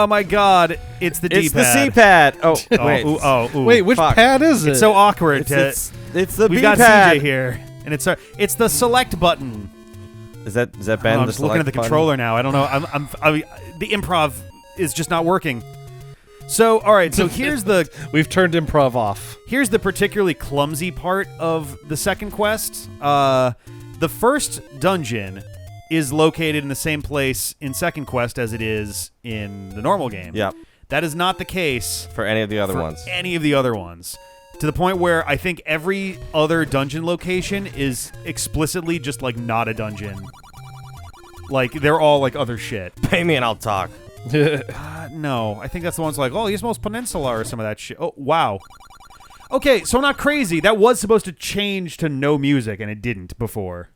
Oh my God! It's the D-pad. It's the C-pad. Oh, wait. Ooh. Wait, which pad is it? It's so awkward. It's the We've B-pad. got CJ here, and it's the select button. Is that Ben? I'm just looking at the controller now. I don't know. The improv is just not working. So, all right. So here's the We've turned improv off. Here's the particularly clumsy part of the second quest. The first dungeon is located in the same place in second quest as it is in the normal game. Yep. That is not the case For any of the other ones. Any of the other ones. To the point where I think every other dungeon location is explicitly just like not a dungeon. Like they're all like other shit. Pay me and I'll talk. No, I think that's the one's like, oh, Ismos Peninsula or some of that shit. Oh, wow. Okay, so I'm not crazy. That was supposed to change to no music, and it didn't before.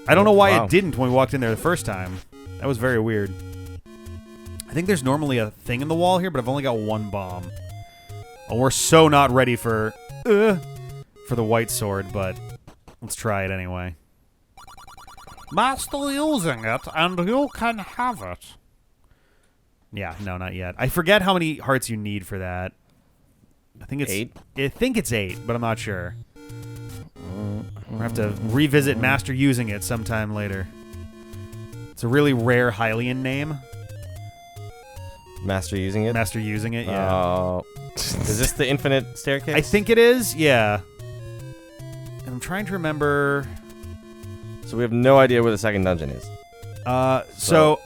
I don't know why it didn't when we walked in there the first time. That was very weird. I think there's normally a thing in the wall here, but I've only got one bomb. Oh, we're so not ready for the white sword, but let's try it anyway. Master using it, and you can have it. Yeah, no, not yet. I forget how many hearts you need for that. I think it's 8. I think it's 8, but I'm not sure. We'll have to revisit Master using it sometime later. It's a really rare Hylian name. Master using it? Master using it, yeah. Oh. Is this the infinite staircase? I think it is, yeah. And I'm trying to remember. So we have no idea where the second dungeon is. So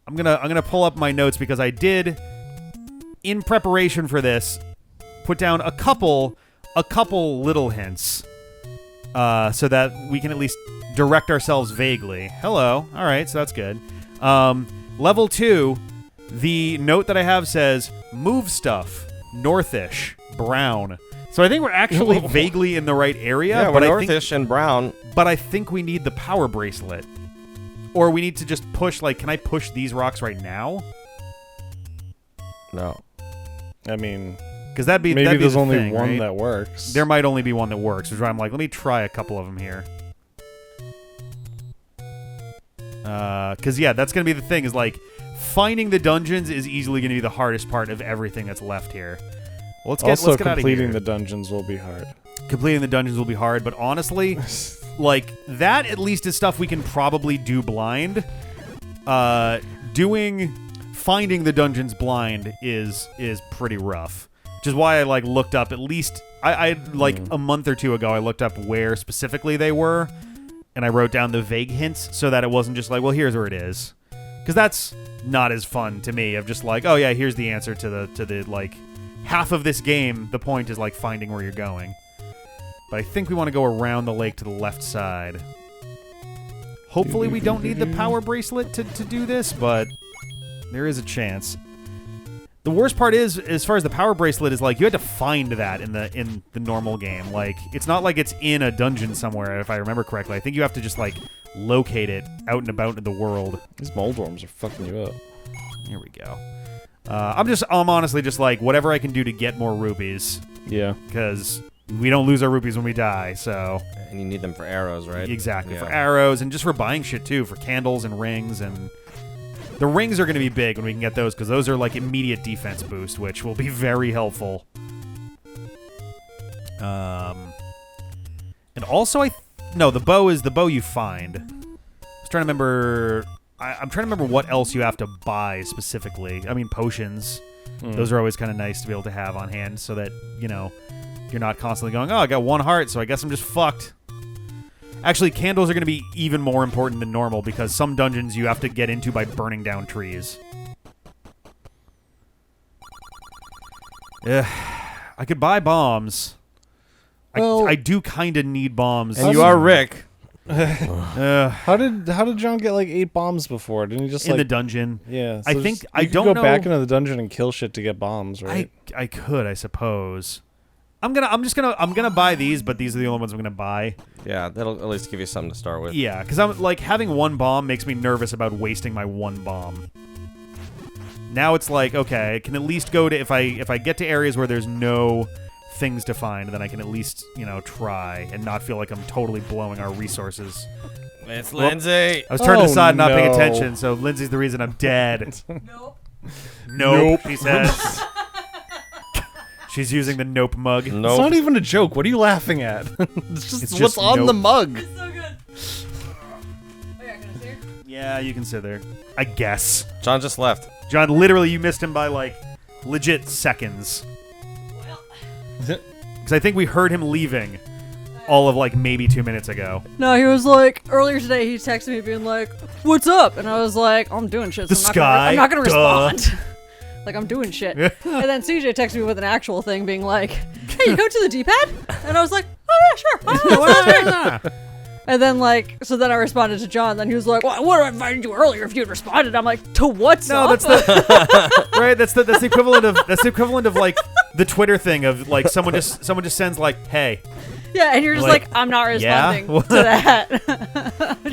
I'm gonna pull up my notes because I did, in preparation for this, put down a couple little hints, so that we can at least direct ourselves vaguely. Hello. All right, so that's good. Level 2, the note that I have says move stuff, northish, brown. So I think we're actually vaguely in the right area. Yeah, but we're northish and brown. But I think we need the power bracelet. Or we need to just push, like, can I push these rocks right now? No. I mean, because that'd be there's the only thing, one right? that works. There might only be one that works, which is why I'm like, let me try a couple of them here. Because yeah, that's gonna be the thing. Is like finding the dungeons is easily gonna be the hardest part of everything that's left here. Well, let's get out of here. Completing the dungeons will be hard. Completing the dungeons will be hard, but honestly, like that at least is stuff we can probably do blind. Finding the dungeons blind is pretty rough. Which is why I like looked up at least I like a month or two ago I looked up where specifically they were, and I wrote down the vague hints so that it wasn't just like, well, here's where it is. Because that's not as fun to me of just like, oh yeah, here's the answer to the like half of this game. The point is like finding where you're going. But I think we want to go around the lake to the left side. Hopefully we don't need the power bracelet to do this, but there is a chance. The worst part is, as far as the power bracelet is, like you had to find that in the normal game. Like it's not like it's in a dungeon somewhere, if I remember correctly. I think you have to just like locate it out and about in the world. These moldworms are fucking you up. Here we go. I'm honestly just like whatever I can do to get more rupees. Yeah. Because we don't lose our rupees when we die, so. And you need them for arrows, right? Exactly, Yeah. for arrows and just for buying shit too, for candles and rings. And the rings are going to be big when we can get those, because those are like immediate defense boost, which will be very helpful. And also the bow is the bow you find. I was trying to remember. I'm trying to remember what else you have to buy specifically. I mean, potions. Those are always kind of nice to be able to have on hand, so that you're not constantly going, oh, I got 1 heart, so I guess I'm just fucked. Actually, candles are going to be even more important than normal, because some dungeons you have to get into by burning down trees. I could buy bombs. Well, I do kind of need bombs. And you are Rick. How did John get like 8 bombs before? Didn't he just in the dungeon? Yeah. I so think just, I you don't could know. go back into the dungeon and kill shit to get bombs, right? I could, I suppose. I'm gonna buy these, but these are the only ones I'm gonna buy. Yeah, that'll at least give you something to start with. Yeah, because I'm like having 1 bomb makes me nervous about wasting my 1 bomb. Now it's like, okay, I can at least go to if I get to areas where there's no things to find, then I can at least try and not feel like I'm totally blowing our resources It's Lindsay. I was turning aside, not paying no. attention, so Lindsay's the reason I'm dead. Nope. She says. She's using the nope mug. It's not even a joke. What are you laughing at? It's just what's on the mug. It's so good. Oh yeah, can I see her? Yeah, you can sit there. I guess. John just left. John, literally, you missed him by, like, legit seconds. Well. Because I think we heard him leaving all of, like, maybe 2 minutes ago. No, he was like, earlier today he texted me being like, what's up? And I was like, I'm doing shit. So I'm not gonna respond. Like, I'm doing shit. And then CJ texted me with an actual thing being like, hey, you go to the D-pad? And I was like, oh yeah, sure. Oh, that's great. And then, like, so then I responded to John. Then he was like, well, I would have invited you earlier if you had responded. I'm like, to what's up? That's the right. That's the equivalent of like the Twitter thing of like someone just sends like, hey. Yeah, and you're just like I'm not responding to that.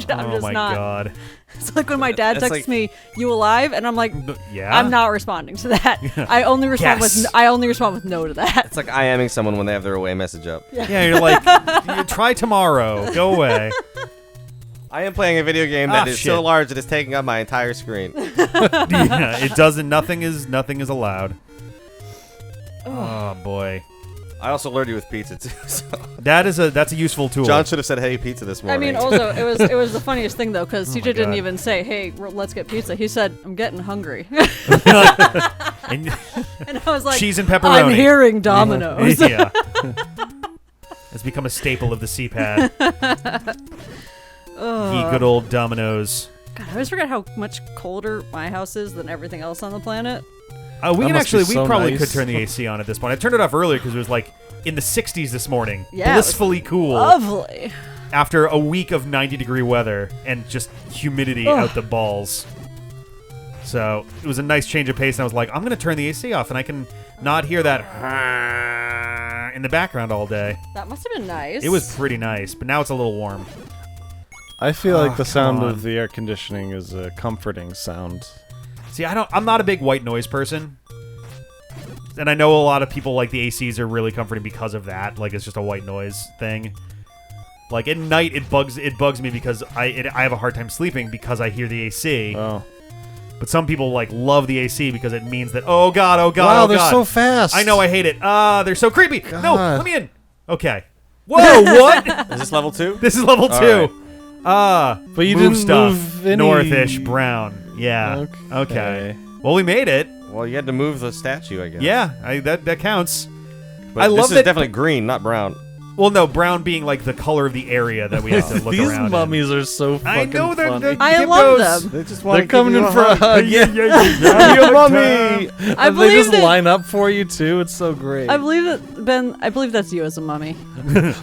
I'm Oh my god. It's like when my dad texts me, "You alive?" and I'm like, yeah. I'm not responding to that. I only respond with no to that. It's like IMing someone when they have their away message up. Yeah, you're like, try tomorrow. Go away. I am playing a video game that is so large it is taking up my entire screen. Yeah, it doesn't. Nothing is allowed. Oh boy. I also lured you with pizza too. So. That's a useful tool. John should have said, "Hey, pizza this morning." I mean, also it was the funniest thing though because CJ didn't God. even say, "Hey, let's get pizza." He said, "I'm getting hungry," and and I was like, cheese and pepperoni. I'm hearing Domino's. Yeah. It's become a staple of the C-pad. Ye good old Domino's. God, I always forget how much colder my house is than everything else on the planet. We That must be so probably nice. could turn the AC on at this point. I turned it off earlier because it was like in the 60s this morning. Yeah, Blissfully cool. Lovely. After a week of 90-degree weather and just humidity out the balls. So it was a nice change of pace, and I was like, I'm going to turn the AC off, and I can not hear that in the background all day. That must have been nice. It was pretty nice, but now it's a little warm. I feel like the sound on. of the air conditioning is a comforting sound. See, I'm not a big white noise person. And I know a lot of people like the ACs are really comforting because of that. Like, it's just a white noise thing. Like, at night, it bugs me because I have a hard time sleeping because I hear the AC. Oh. But some people, like, love the AC because it means that, oh, God, oh, God, Wow, oh, they're God. so fast. I know, I hate it. They're so creepy. God. No, let me in. Okay. Whoa, what? Is this level 2? This is level 2. Right. But you move didn't stuff. move any... Northish, brown. Yeah. Okay. Well, we made it. Well, you had to move the statue, I guess. Yeah, that counts. But I this love is that. definitely green, not brown. Well, no, brown being like the color of the area that we have to look These around. mummies are so fucking I know they're. funny. I hippos. love them. They just want They're coming in for a hug. Yeah, Be a mummy. I And they believe just that. line up for you too. It's so great. I believe that Ben. I believe that's you as a mummy.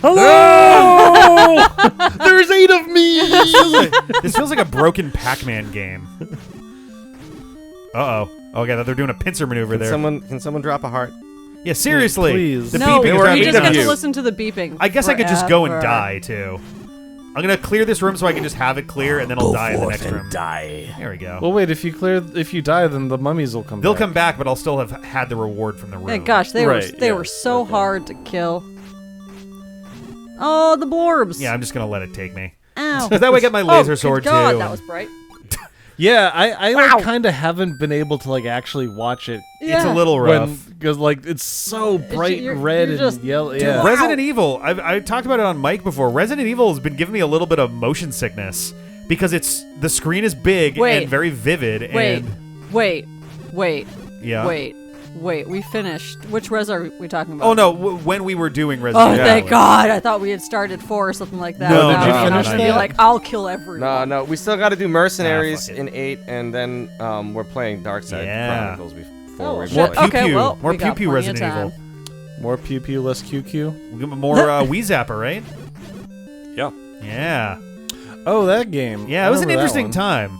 Hello! There's 8 of me. This feels like a broken Pac-Man game. Uh-oh. Okay, they're doing a pincer maneuver there. Can someone drop a heart? Yeah, seriously. Please. The No, beeping is They were you driving just me get to nuts. listen to the beeping. I guess I could just go and forever. die too. I'm gonna clear this room so I can just have it clear, and then I'll die in the next room. Die. There we go. Well, wait. If you die, then the mummies will come. They'll back. come back, but I'll still have had the reward from the room. Yeah, gosh, they Right, yeah, were so okay. hard to kill. Oh, the blorbs. Yeah, I'm just gonna let it take me. Ow. Because that way I get my laser Oh, sword good God, too. that was bright. Yeah, I Wow. like kind of haven't been able to like actually watch it It's a Yeah. little rough. because like it's so bright you're- red you're and just- yellow. Dude, Yeah. wow. Resident Evil, I talked about it on mic before. Resident Evil has been giving me a little bit of motion sickness because the screen is big Wait. and very vivid. Wait, And wait, yeah. wait. We finished. Which res are we talking about? Oh no, when we were doing Oh, Resident Evil. thank God! I thought we had started 4 or something like that. No, did you And I was finish gonna be that? like, I'll kill everyone. No, we still got to do Mercenaries fuck it. in 8, and then we're playing Darkside Yeah. Chronicles before Oh, we shit. More play. pew Okay, pew. well, More we pew got pew plenty of Resident time. Evil. More pew pew, less QQ. We get more Wii Zapper, right? Yeah. Yeah. Oh, that game. Yeah, I it was an remember that interesting one. time.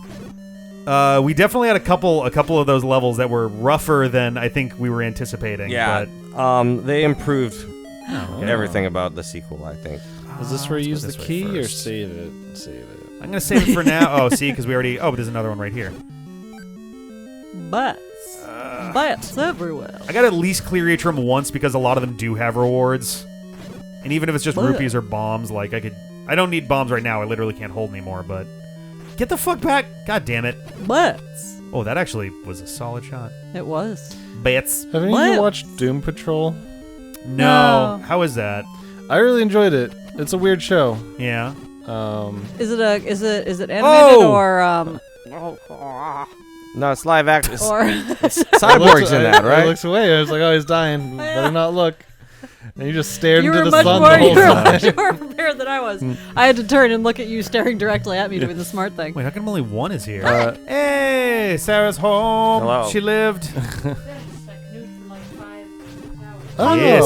We definitely had a couple of those levels that were rougher than I think we were anticipating. Yeah. But They improved okay. everything about the sequel, I think. Is this where you use let's the go this way key or first. save it? Save it. I'm gonna save it for now. Oh, see, because we already. Oh, but there's another one right here. Butts everywhere. I got to at least clear each room once because a lot of them do have rewards, and even if it's just But- rupees or bombs, like I could I don't need bombs right now. I literally can't hold anymore, but... Get the fuck back! God damn it. Let's. Oh, that actually was a solid shot. It was. Bits. Have any of you watched Doom Patrol? No. How is that? I really enjoyed it. It's a weird show. Yeah. Is it animated or No, it's live action. or Cyborg's in that, I right? looks away. I was like, oh, he's dying. Better not look. And you just stared you into were the much sun more the whole time. much more prepared than I was. I had to turn and look at you staring directly at me doing the smart thing. Wait, how come only one is here? Hey, Sarah's home. Hello. She lived. Oh, Yes.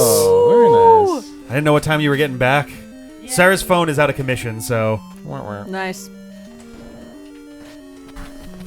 very nice. I didn't know what time you were getting back. Sarah's phone is out of commission, so... Nice.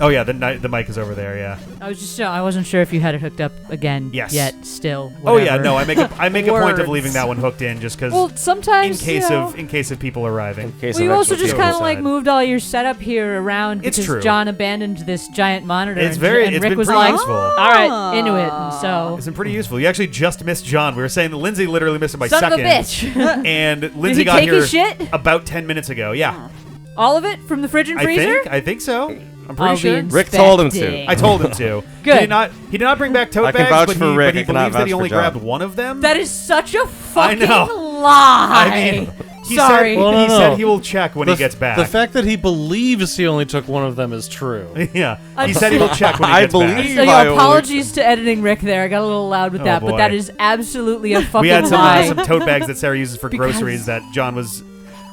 Oh, yeah, the mic is over there, yeah. I wasn't sure if you had it hooked up again. Yes. Yet, still. Oh, yeah, whatever. no, I make a point of Words. leaving that one hooked in just because... Well, sometimes in case of people arriving. In case Well, of you also actual just people kind of like side. moved all your setup here around It's because true. John abandoned this giant monitor. It's and it's Rick been was pretty like, useful. all right, into it. And so, It's been pretty useful. You actually just missed John. We were saying that Lindsay literally missed him by son seconds. of a bitch. And Did Lindsay he got take here his shit? about 10 minutes ago. Yeah. All of it from the fridge and freezer? I think so. I'm pretty I'll sure. be Rick told him to. inspecting. I told him to. Good. He did not bring back tote I can bags, vouch but for he, Rick. but he I cannot believes that vouch he for only John. grabbed one of them. That is such a fucking know. lie. I mean, he Sorry. said, Well, no, he no. said he will check when he gets back. The fact that he believes he only took one of them is true. Yeah. He said he will check when he I gets back. believe- So, I apologies to editing Rick there. I got a little loud with Oh, that, boy. but that is absolutely a fucking We had lie. some tote bags that Sarah uses for Because- groceries that John was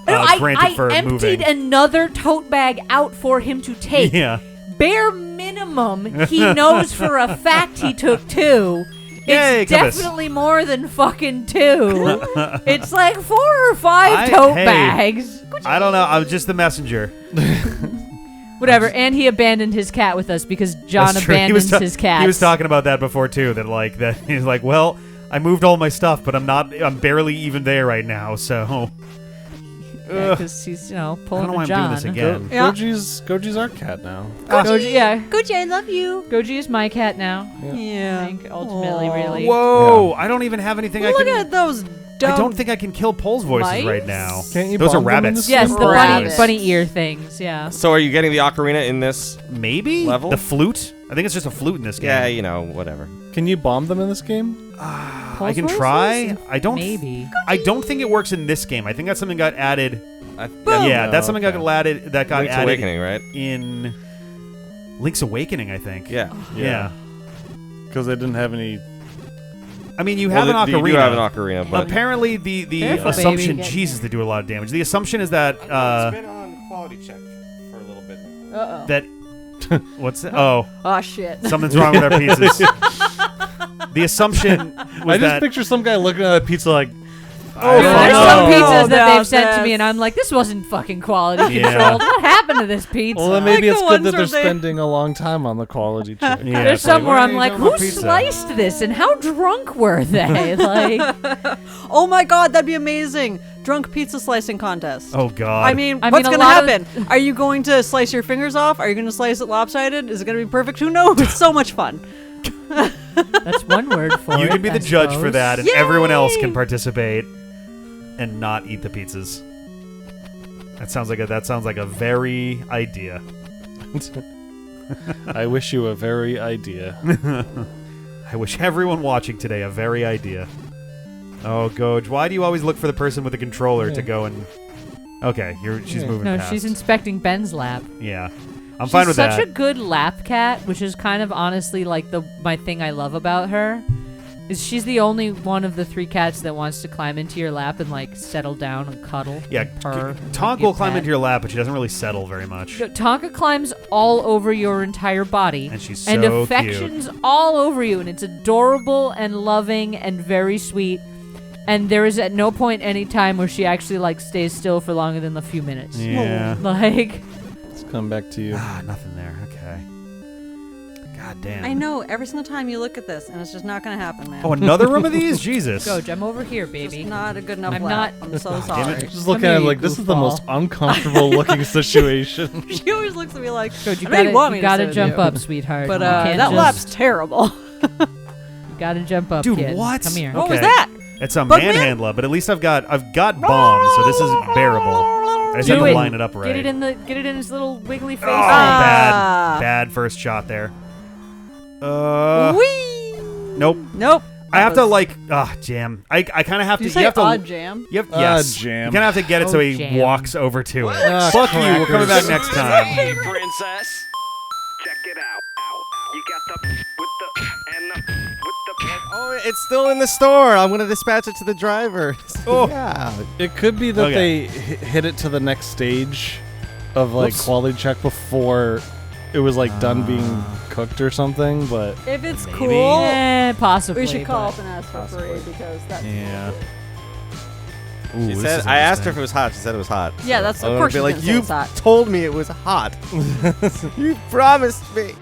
No, granted for I emptied moving. another tote bag out for him to take. Yeah. Bare minimum, he knows for a fact he took two. Yay, It's compass. definitely more than fucking two. It's like 4 or 5 tote hey. bags. I don't know. I'm just the messenger. Whatever. And he abandoned his cat with us because John That's true. abandons his cat. He was talking about that before too. That he's like, well, I moved all my stuff, but I'm barely even there right now. So because he's I pulling don't know why a I'm John. doing this again. Yeah. Goji's our cat now. Goji, yeah. Goji, I love you. Goji is my cat now. Yeah. I think ultimately, really. Whoa! I don't even have anything I Look can. at those dumb. I don't think I can kill Pole's voices mice? right now. Can't you Those are bomb them in rabbits. the Yes, the Rabbit. bunny ear things. Yeah. So are you getting the ocarina in this? Maybe Level? the flute. I think it's just a flute in this game. Yeah, you know, whatever. Can you bomb them in this game? I can try. I don't. Maybe. I don't think it works in this game. I think that's something got added. Yeah, Yeah, that's Oh, something okay. got added. That got Link's added Awakening, right? in Link's Awakening. I think. Yeah. Yeah. Because they didn't have any. I mean, you have an ocarina. You do have an ocarina, but Apparently, the Careful, assumption. baby. Jesus, they do a lot of damage. The assumption is that it's been on quality check for a little bit. Uh-oh. that. What's that? Oh, Oh, shit. something's wrong with our pizzas. The assumption was I just that. picture some guy looking at a pizza like, Oh, There's fuck some no. pizzas that No, they've sent to that's- me, and I'm like, this wasn't fucking quality Yeah. controlled. What happened to this pizza? well, then maybe Like it's the good ones that they're where they- spending a long time on the quality check. Yeah, There's it's like, some where what are I'm you like, doing with who pizza? sliced this, and how drunk were they? Like, Oh my god, that'd be amazing. Drunk pizza slicing contest. Oh God. I mean, I what's mean, a going to lot of- happen? Are you going to slice your fingers off? Are you going to slice it lopsided? Is it going to be perfect? Who knows? It's so much fun. that's one word for you it. can be I the judge for suppose. that, and everyone else can participate and not eat the pizzas. That sounds like a very idea. I wish you a very idea. I wish everyone watching today a very idea. Oh, Goj, why do you always look for the person with the controller to go and? Okay, she's moving No, past. she's inspecting Ben's lap. Yeah, I'm fine with She's that. such a good lap cat, which is kind of honestly like my thing I love about her. Is she's the only one of the 3 cats that wants to climb into your lap and like settle down and cuddle. Yeah, and purr. Tonk give will climb pet. into your lap, but she doesn't really settle very much. No, Tonka climbs all over your entire body. And she's and so affections all over you, and it's adorable and loving and very sweet. And there is at no point any time where she actually like stays still for longer than a few minutes. Yeah. Like, Let's come back to you. Ah, nothing there. Okay. God damn. I know. Every single time you look at this, and it's just not going to happen, man. Oh, another room of these? Jesus. Goj, I'm over here, It's baby. just not a good enough I'm lap. not- I'm so damn sorry. it. Just looking Come at it here, like, this is the goofball. most uncomfortable looking situation. She always looks at me like, Goj, you I know you want me gotta to sit jump with you. up, sweetheart. But You can't that just- lap's terrible. You gotta jump up, Dude, kid. what? Come here. Okay. What was that? It's a Bugman? manhandler, but at least I've got bombs, so this is bearable. I just have to line it up right. Get it in his little wiggly face. Oh, bad first shot there. Whee! Nope. I have to jam. I kind of have to. You have to odd jam. You have yes. Jam. You kind of have to get it so he jam. walks over to it. Fuck you. We're coming back next time. Hey, princess. Check it out. You got the with the. Oh, it's still in the store. I'm gonna dispatch it to the driver. Oh. Yeah. It could be that they hit it to the next stage of quality check before it was done being cooked or something. But If it's Maybe. cool, Possibly. we should call up and ask for free because that's Yeah. She said, I asked her if it was hot. She said it was hot. Yeah, that's of I course. would be she's like, gonna say you it's hot. told me it was hot. You promised me.